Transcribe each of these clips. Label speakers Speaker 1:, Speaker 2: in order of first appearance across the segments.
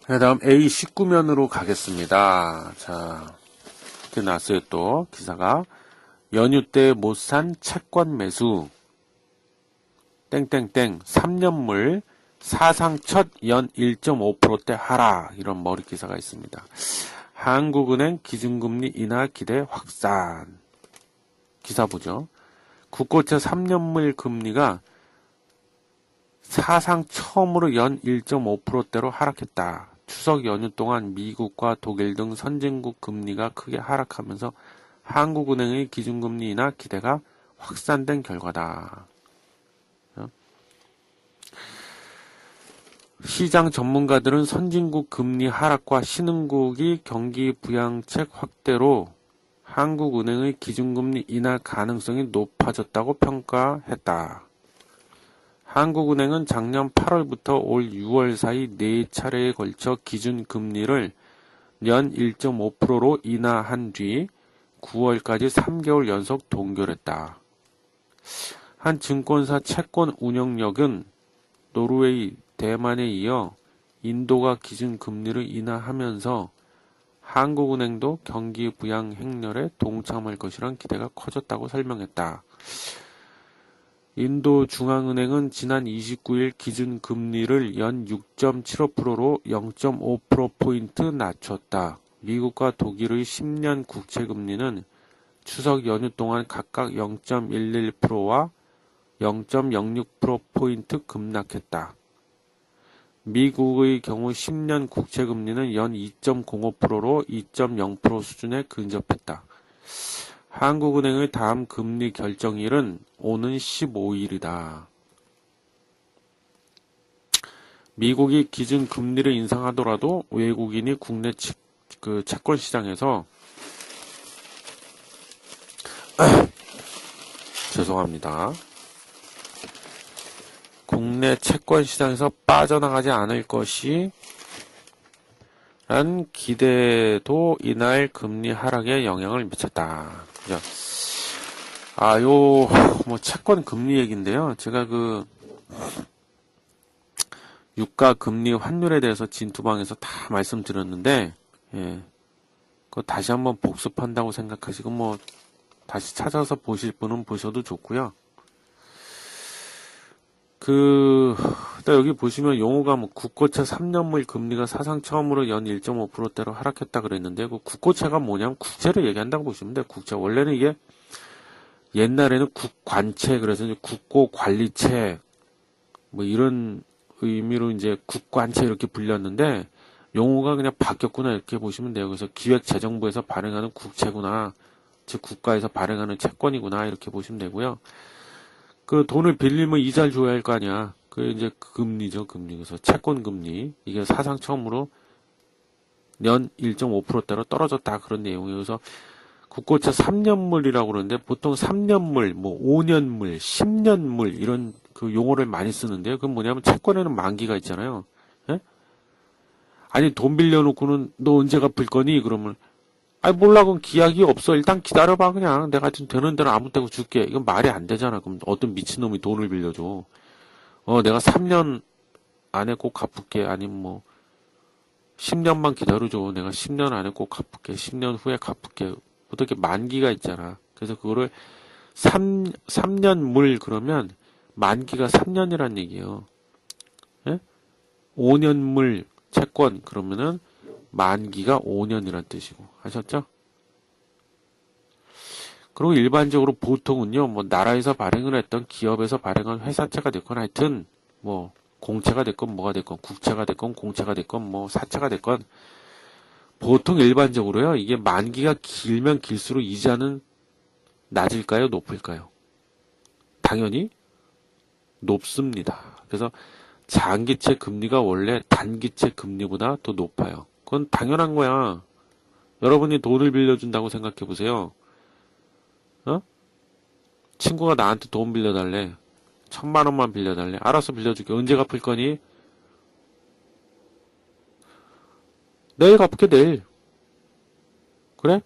Speaker 1: 그 다음 A19면으로 가겠습니다. 자, 이렇게 나왔어요. 또 기사가 연휴 때 못 산 채권 매수 땡땡땡 3년물 사상 첫 연 1.5%대 하락, 이런 머리 기사가 있습니다. 한국은행 기준금리 인하 기대 확산. 기사 보죠. 국고채 3년물 금리가 사상 처음으로 연 1.5%대로 하락했다. 추석 연휴 동안 미국과 독일 등 선진국 금리가 크게 하락하면서 한국은행의 기준금리 인하 기대가 확산된 결과다. 시장 전문가들은 선진국 금리 하락과 신흥국이 경기 부양책 확대로 한국은행의 기준금리 인하 가능성이 높아졌다고 평가했다. 한국은행은 작년 8월부터 올 6월 사이 4차례에 걸쳐 기준금리를 연 1.5%로 인하한 뒤 9월까지 3개월 연속 동결했다. 한 증권사 채권 운영력은 노르웨이, 대만에 이어 인도가 기준금리를 인하하면서 한국은행도 경기 부양 행렬에 동참할 것이란 기대가 커졌다고 설명했다. 인도 중앙은행은 지난 29일 기준금리를 연 6.75%로 0.5%포인트 낮췄다. 미국과 독일의 10년 국채금리는 추석 연휴 동안 각각 0.11%와 0.06%포인트 급락했다. 미국의 경우 10년 국채금리는 연 2.05%로 2.0% 수준에 근접했다. 한국은행의 다음 금리 결정일은 오는 15일이다. 미국이 기준금리를 인상하더라도 외국인이 국내 채권 시장에서 죄송합니다. 국내 채권 시장에서 빠져나가지 않을 것이 란 기대도 이날 금리 하락에 영향을 미쳤다. 그죠? 채권 금리 얘기인데요. 제가 유가 금리 환율에 대해서 진투방에서 다 말씀드렸는데, 그거 다시 한번 복습한다고 생각하시고, 다시 찾아서 보실 분은 보셔도 좋고요. 여기 보시면 용어가 국고채 3년물 금리가 사상 처음으로 연 1.5%대로 하락했다 그랬는데, 국고채가 뭐냐면 국채를 얘기한다고 보시면 돼요. 국채. 원래는 이게 옛날에는 국관채, 그래서 이제 국고관리채, 이런 의미로 이제 국관채 이렇게 불렸는데, 용어가 그냥 바뀌었구나 이렇게 보시면 돼요. 그래서 기획재정부에서 발행하는 국채구나. 즉 국가에서 발행하는 채권이구나 이렇게 보시면 되고요. 돈을 빌리면 이자를 줘야 할 거 아니야. 이제 금리죠, 금리. 그래서 채권 금리. 이게 사상 처음으로 연 1.5%대로 떨어졌다. 그런 내용이에요. 그래서 국고채 3년물이라고 그러는데 보통 3년물, 5년물, 10년물 이런 용어를 많이 쓰는데요. 그건 뭐냐면 채권에는 만기가 있잖아요. 예? 아니, 돈 빌려놓고는 너 언제 갚을 거니? 그러면 몰라, 그건 기약이 없어. 일단 기다려봐, 그냥. 내가 지금 되는 대로 아무 때고 줄게. 이건 말이 안 되잖아. 그럼 어떤 미친놈이 돈을 빌려줘. 내가 3년 안에 꼭 갚을게. 아니면 10년만 기다려줘. 내가 10년 안에 꼭 갚을게. 10년 후에 갚을게. 어떻게 만기가 있잖아. 그래서 그거를 3년 물 그러면 만기가 3년이란 얘기예요. 예? 5년 물 채권 그러면은 만기가 5년이란 뜻이고. 아셨죠? 그리고 일반적으로 보통은요, 나라에서 발행을 했던 기업에서 발행한 회사채가 됐건 하여튼, 공채가 됐건 뭐가 됐건, 국채가 됐건 공채가 됐건, 사채가 됐건, 보통 일반적으로요, 이게 만기가 길면 길수록 이자는 낮을까요? 높을까요? 당연히 높습니다. 그래서 장기채 금리가 원래 단기채 금리보다 더 높아요. 그건 당연한 거야. 여러분이 돈을 빌려준다고 생각해 보세요. 친구가 나한테 돈 빌려달래. 1,000만 원만 빌려달래. 알아서 빌려줄게. 언제 갚을 거니? 내일 갚을게, 내일. 그래?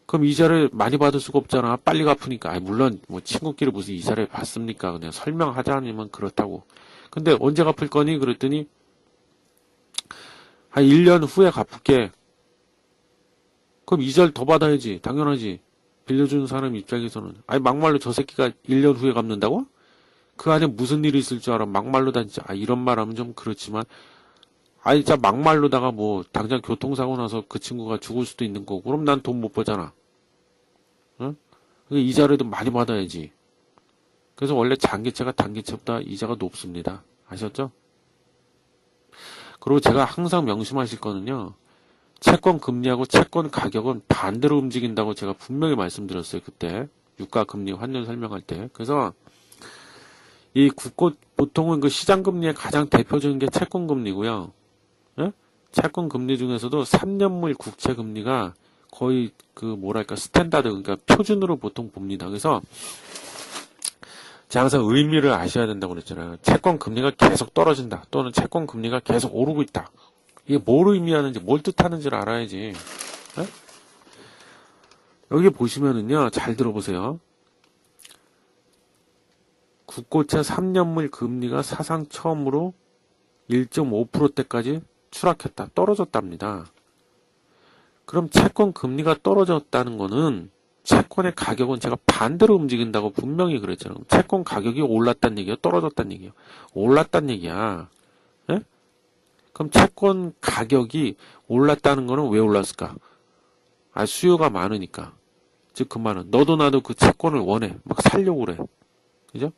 Speaker 1: 그럼 이자를 많이 받을 수가 없잖아. 빨리 갚으니까. 물론 친구끼리 무슨 이자를 받습니까? 그냥 설명하자면 그렇다고. 근데 언제 갚을 거니? 그랬더니 한 1년 후에 갚을게. 그럼 이자를 더 받아야지. 당연하지. 빌려주는 사람 입장에서는. 아니, 막말로 저 새끼가 1년 후에 갚는다고? 그 안에 무슨 일이 있을 줄 알아. 막말로 다 진짜. 이런 말 하면 좀 그렇지만. 아니, 진짜 막말로다가 뭐, 당장 교통사고 나서 그 친구가 죽을 수도 있는 거고. 그럼 난 돈 못 벌잖아. 응? 이자라도 많이 받아야지. 그래서 원래 장기채가 단기채보다 이자가 높습니다. 아셨죠? 그리고 제가 항상 명심하실 거는요. 채권 금리하고 채권 가격은 반대로 움직인다고 제가 분명히 말씀드렸어요. 그때. 유가 금리 환율 설명할 때. 그래서 이 보통은 그 시장 금리의 가장 대표적인 게 채권 금리고요. 예? 채권 금리 중에서도 3년물 국채 금리가 거의 그 뭐랄까 스탠다드 그러니까 표준으로 보통 봅니다. 그래서 제가 항상 의미를 아셔야 된다고 그랬잖아요. 채권 금리가 계속 떨어진다. 또는 채권 금리가 계속 오르고 있다. 이게 뭘 의미하는지, 뭘 뜻하는지를 알아야지. 네? 여기 보시면은요, 잘 들어보세요. 국고채 3년물 금리가 사상 처음으로 1.5%대까지 추락했다. 떨어졌답니다. 그럼 채권 금리가 떨어졌다는 거는 채권의 가격은 제가 반대로 움직인다고 분명히 그랬잖아요. 채권 가격이 올랐다는 얘기야? 떨어졌다는 얘기야? 올랐다는 얘기야. 예? 그럼 채권 가격이 올랐다는 거는 왜 올랐을까? 아, 수요가 많으니까. 즉, 그 말은, 너도 나도 그 채권을 원해. 막 살려고 그래. 그죠?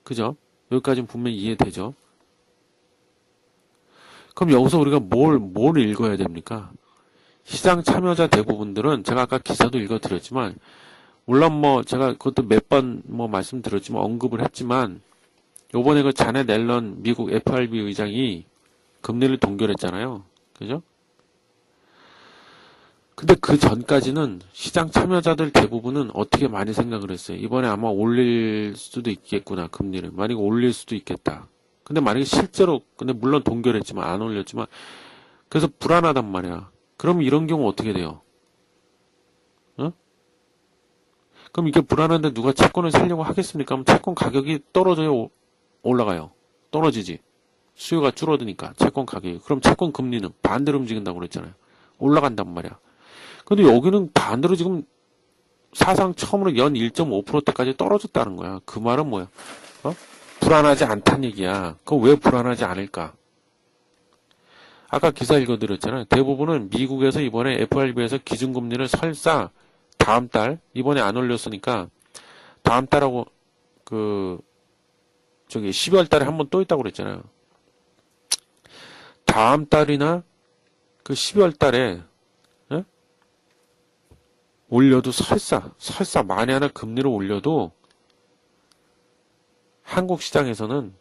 Speaker 1: 그죠? 여기까지는 분명히 이해되죠? 그럼 여기서 우리가 뭘 읽어야 됩니까? 시장 참여자 대부분들은 제가 아까 기사도 읽어드렸지만, 물론 뭐 제가 그것도 몇 번 뭐 말씀드렸지만 언급을 했지만, 요번에 그 자넷 앨런 미국 FRB 의장이 금리를 동결했잖아요. 그죠? 근데 그 전까지는 시장 참여자들 대부분은 어떻게 많이 생각을 했어요. 이번에 아마 올릴 수도 있겠구나, 금리를. 만약에 올릴 수도 있겠다. 근데 만약에 실제로, 근데 물론 동결했지만, 안 올렸지만, 그래서 불안하단 말이야. 그럼 이런 경우 어떻게 돼요? 어? 그럼 이게 불안한데 누가 채권을 사려고 하겠습니까? 그럼 채권 가격이 떨어져요? 올라가요? 떨어지지. 수요가 줄어드니까, 채권 가격이. 그럼 채권 금리는 반대로 움직인다고 그랬잖아요. 올라간단 말이야. 근데 여기는 반대로 지금 사상 처음으로 연 1.5%대까지 떨어졌다는 거야. 그 말은 뭐야? 어? 불안하지 않다는 얘기야. 그럼 왜 불안하지 않을까? 아까 기사 읽어드렸잖아요. 대부분은 미국에서 이번에 FRB에서 기준금리를 설사 다음 달, 이번에 안 올렸으니까 다음 달하고 저기 12월 달에 한 번 또 있다고 그랬잖아요. 다음 달이나 그 12월 달에 올려도 설사 만에 하나 금리를 올려도 한국 시장에서는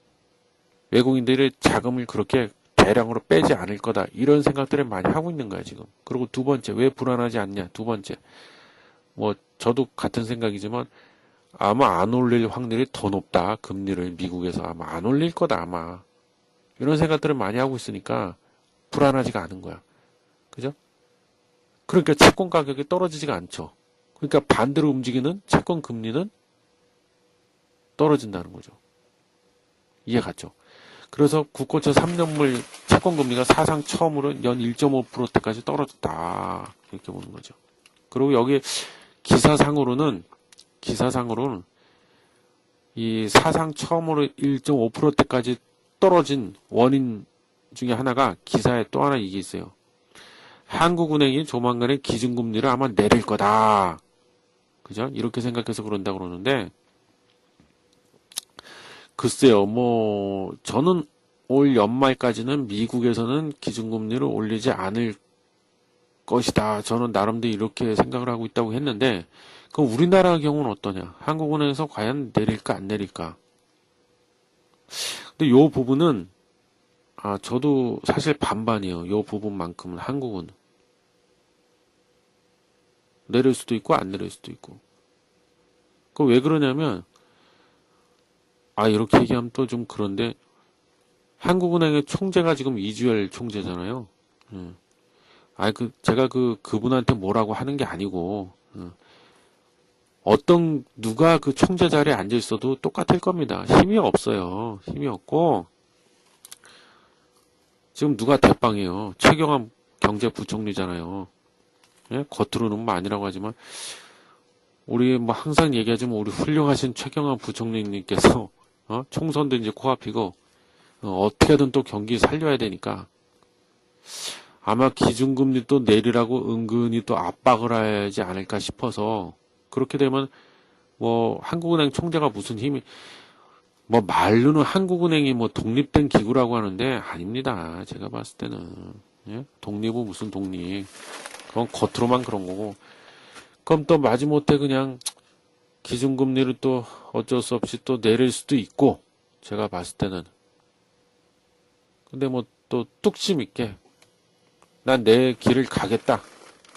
Speaker 1: 외국인들이 자금을 그렇게 대량으로 빼지 않을 거다. 이런 생각들을 많이 하고 있는 거야, 지금. 그리고 두 번째, 왜 불안하지 않냐? 두 번째. 뭐, 저도 같은 생각이지만 아마 안 올릴 확률이 더 높다. 금리를 미국에서 아마 안 올릴 거다, 아마. 이런 생각들을 많이 하고 있으니까 불안하지가 않은 거야. 그죠? 그러니까 채권 가격이 떨어지지가 않죠. 그러니까 반대로 움직이는 채권 금리는 떨어진다는 거죠. 이해 갔죠? 그래서 국고채 3년물 채권 금리가 사상 처음으로 연 1.5%대까지 떨어졌다. 이렇게 보는 거죠. 그리고 여기 기사상으로는 이 사상 처음으로 1.5%대까지 떨어진 원인 중에 하나가 기사에 또 하나 이게 있어요. 한국은행이 조만간에 기준금리를 아마 내릴 거다. 그죠? 이렇게 생각해서 그런다 그러는데, 글쎄요, 뭐, 저는 올 연말까지는 미국에서는 기준금리를 올리지 않을 것이다. 저는 나름대로 이렇게 생각을 하고 있다고 했는데, 그럼 우리나라 경우는 어떠냐? 한국은행에서 과연 내릴까, 안 내릴까? 근데 요 부분은, 저도 사실 반반이에요. 요 부분만큼은 한국은. 내릴 수도 있고, 안 내릴 수도 있고. 그 왜 그러냐면, 이렇게 얘기하면 또 좀 그런데, 한국은행의 총재가 지금 이주열 총재잖아요. 제가 그분한테 뭐라고 하는 게 아니고, 누가 그 총재 자리에 앉아 있어도 똑같을 겁니다. 힘이 없어요. 힘이 없고, 지금 누가 대빵이에요? 최경환 경제부총리잖아요. 예? 겉으로는 뭐 아니라고 하지만 우리 뭐 항상 얘기하지만 우리 훌륭하신 최경환 부총리님께서 총선도 이제 코앞이고 어떻게든 또 경기 살려야 되니까 아마 기준금리 또 내리라고 은근히 또 압박을 하지 않을까 싶어서 그렇게 되면 뭐 한국은행 총재가 무슨 힘이 뭐 말로는 한국은행이 뭐 독립된 기구라고 하는데 아닙니다. 제가 봤을 때는 예? 독립은 무슨 독립? 그건 겉으로만 그런 거고. 그럼 또 마지못해 그냥 기준금리를 또 어쩔 수 없이 또 내릴 수도 있고 제가 봤을 때는 근데 뭐 또 뚝심 있게 난 내 길을 가겠다.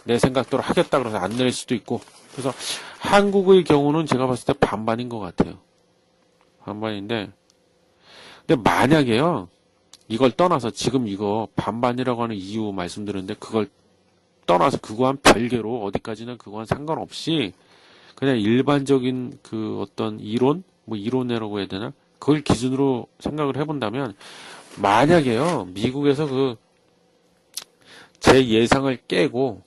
Speaker 1: 내 생각대로 하겠다. 그래서 안 내릴 수도 있고. 그래서 한국의 경우는 제가 봤을 때 반반인 것 같아요. 반반인데. 근데 만약에요. 이걸 떠나서 지금 이거 반반이라고 하는 이유 말씀드렸는데 그걸 떠나서 그거와 별개로 어디까지나 그거와 상관없이 그냥 일반적인 그 어떤 이론? 뭐 이론이라고 해야 되나? 그걸 기준으로 생각을 해본다면 만약에요. 미국에서 그 제 예상을 깨고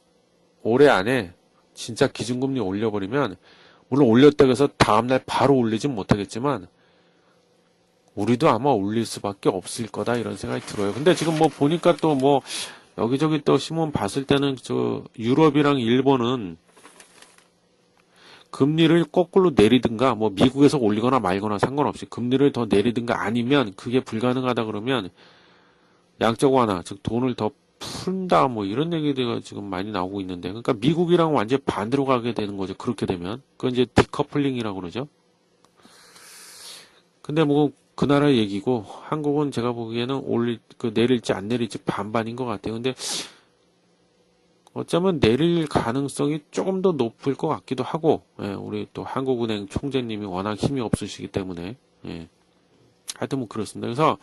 Speaker 1: 올해 안에 진짜 기준금리 올려버리면 물론 올렸다고 해서 다음날 바로 올리진 못하겠지만 우리도 아마 올릴 수밖에 없을 거다 이런 생각이 들어요. 근데 지금 뭐 보니까 또 뭐 여기저기 또 신문 봤을 때는 저 유럽이랑 일본은 금리를 거꾸로 내리든가 뭐 미국에서 올리거나 말거나 상관없이 금리를 더 내리든가 아니면 그게 불가능하다 그러면 양적 완화 즉 돈을 더 푼다 뭐 이런 얘기가 지금 많이 나오고 있는데 그러니까 미국이랑 완전 반대로 가게 되는 거죠. 그렇게 되면 그건 이제 디커플링이라고 그러죠. 근데 뭐 그 나라 얘기고 한국은 제가 보기에는 내릴지 안 내릴지 반반인 것 같아요. 근데 어쩌면 내릴 가능성이 조금 더 높을 것 같기도 하고 예, 우리 또 한국은행 총재님이 워낙 힘이 없으시기 때문에 예. 하여튼 뭐 그렇습니다. 그래서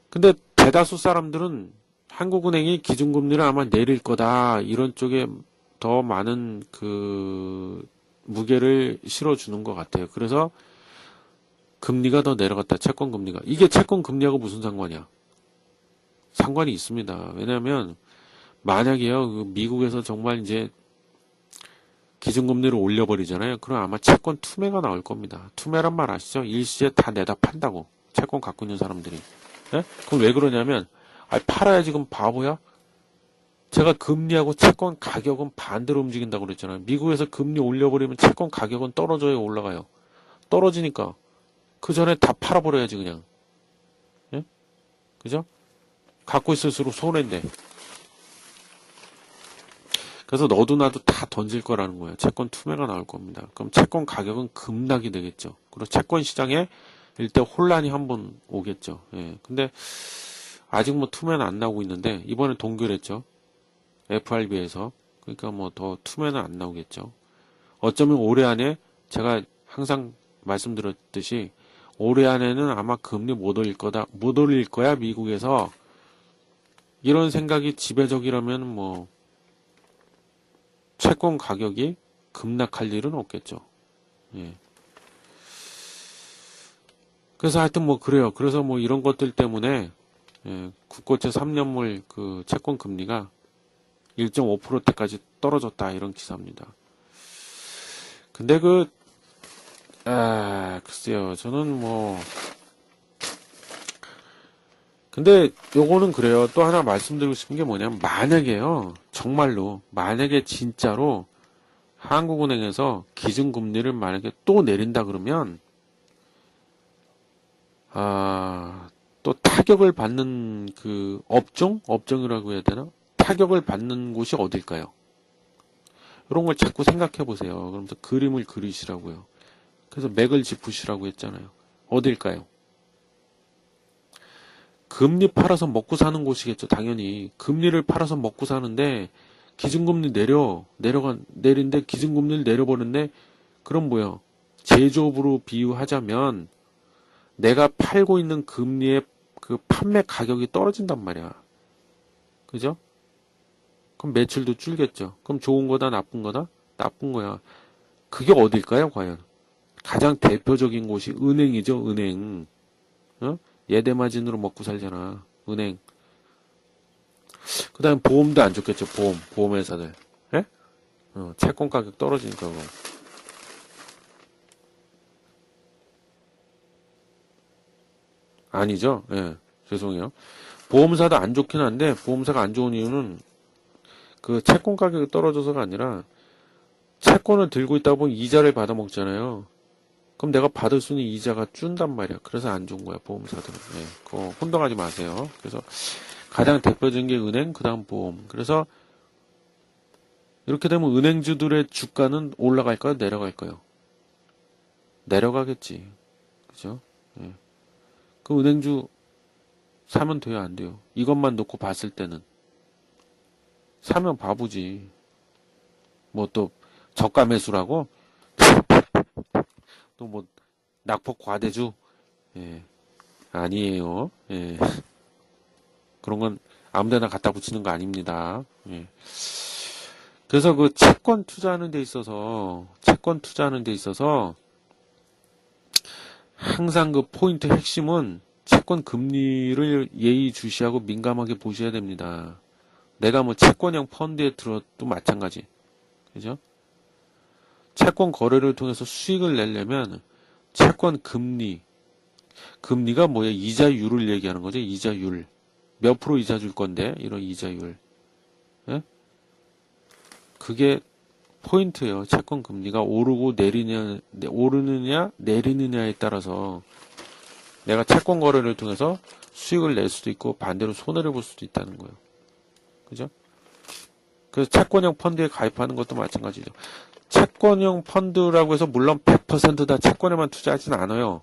Speaker 1: 근데 대다수 사람들은 한국은행이 기준금리를 아마 내릴 거다 이런 쪽에 더 많은 그 무게를 실어주는 것 같아요. 그래서 금리가 더 내려갔다. 채권금리가. 이게 채권금리하고 무슨 상관이야? 상관이 있습니다. 왜냐하면 만약에요. 그 미국에서 정말 이제 기준금리를 올려버리잖아요. 그럼 아마 채권 투매가 나올 겁니다. 투매란 말 아시죠? 일시에 다 내다 판다고. 채권 갖고 있는 사람들이. 예? 그럼 왜 그러냐면 팔아야지 그럼 바보야? 제가 금리하고 채권 가격은 반대로 움직인다고 그랬잖아요. 미국에서 금리 올려버리면 채권 가격은 떨어져야 올라가요. 떨어지니까 그 전에 다 팔아버려야지 그냥. 예? 그죠? 갖고 있을수록 손해인데. 그래서 너도 나도 다 던질 거라는 거예요. 채권 투매가 나올 겁니다. 그럼 채권 가격은 급락이 되겠죠. 그리고 채권 시장에 일대 혼란이 한번 오겠죠. 예. 근데 아직 뭐 투매는 안 나오고 있는데 이번에 동결했죠. FRB에서. 그러니까 뭐 더 투매는 안 나오겠죠. 어쩌면 올해 안에 제가 항상 말씀드렸듯이 올해 안에는 아마 금리 못 올릴 거다. 못 올릴 거야, 미국에서. 이런 생각이 지배적이라면 뭐 채권 가격이 급락할 일은 없겠죠. 예. 그래서 하여튼 뭐 그래요. 그래서 뭐 이런 것들 때문에 예, 국고채 3년물 그 채권 금리가 1.5%대까지 떨어졌다 이런 기사입니다. 근데 글쎄요. 저는 뭐 근데 요거는 그래요. 또 하나 말씀드리고 싶은 게 뭐냐면 만약에요. 정말로 만약에 진짜로 한국은행에서 기준금리를 만약에 또 내린다 그러면 또 타격을 받는 그 업종이라고 해야 되나? 타격을 받는 곳이 어딜까요? 이런 걸 자꾸 생각해 보세요. 그러면서 그림을 그리시라고요. 그래서 맥을 짚으시라고 했잖아요. 어딜까요? 금리 팔아서 먹고 사는 곳이겠죠, 당연히. 금리를 팔아서 먹고 사는데, 기준금리 내린데 기준금리를 내려버렸네? 그럼 뭐야? 제조업으로 비유하자면, 내가 팔고 있는 금리의 그 판매 가격이 떨어진단 말이야. 그죠? 그럼 매출도 줄겠죠. 그럼 좋은 거다, 나쁜 거다? 나쁜 거야. 그게 어딜까요, 과연? 가장 대표적인 곳이 은행이죠, 은행. 어? 예대마진으로 먹고 살잖아. 은행. 그 다음에 보험도 안 좋겠죠. 보험회사들. 예? 채권 가격 떨어지니까 그거. 아니죠. 예. 죄송해요. 보험사도 안 좋긴 한데, 보험사가 안 좋은 이유는 그 채권 가격이 떨어져서가 아니라, 채권을 들고 있다 보면 이자를 받아 먹잖아요. 그럼 내가 받을 수 있는 이자가 준단 말이야. 그래서 안 좋은 거야, 보험사들은. 예. 그거 혼동하지 마세요. 그래서 가장 대표적인 게 은행, 그 다음 보험. 그래서 이렇게 되면 은행주들의 주가는 올라갈까요? 내려갈까요? 내려가겠지. 그죠? 예. 그 은행주 사면 돼요, 안 돼요? 이것만 놓고 봤을 때는. 사면 바보지. 뭐 또 저가 매수라고? 또 뭐 낙폭 과대주? 예. 아니에요. 예. 그런 건 아무데나 갖다 붙이는 거 아닙니다. 예. 그래서 그 채권 투자하는 데 있어서 항상 그 포인트 핵심은 채권 금리를 예의주시하고 민감하게 보셔야 됩니다. 내가 뭐 채권형 펀드에 들어도 마찬가지. 그죠? 채권 거래를 통해서 수익을 내려면 채권 금리가 뭐야? 이자율을 얘기하는 거죠. 이자율. 몇 프로 이자 줄 건데 이런 이자율. 예? 그게 포인트예요. 채권 금리가 오르느냐 내리느냐에 따라서 내가 채권 거래를 통해서 수익을 낼 수도 있고 반대로 손해를 볼 수도 있다는 거예요. 그죠? 그래서 채권형 펀드에 가입하는 것도 마찬가지죠. 채권형 펀드라고 해서 물론 100%다 채권에만 투자하진 않아요.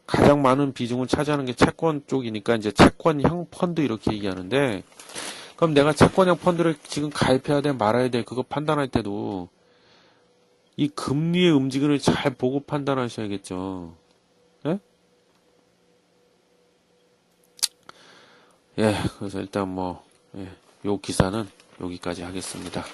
Speaker 1: 가장 많은 비중을 차지하는 게 채권 쪽이니까 이제 채권형 펀드 이렇게 얘기하는데, 그럼 내가 채권형 펀드를 지금 가입해야 돼 말아야 돼 그거 판단할 때도 이 금리의 움직임을 잘 보고 판단하셔야겠죠. 예? 예, 그래서 일단 뭐, 예, 요 기사는 여기까지 하겠습니다.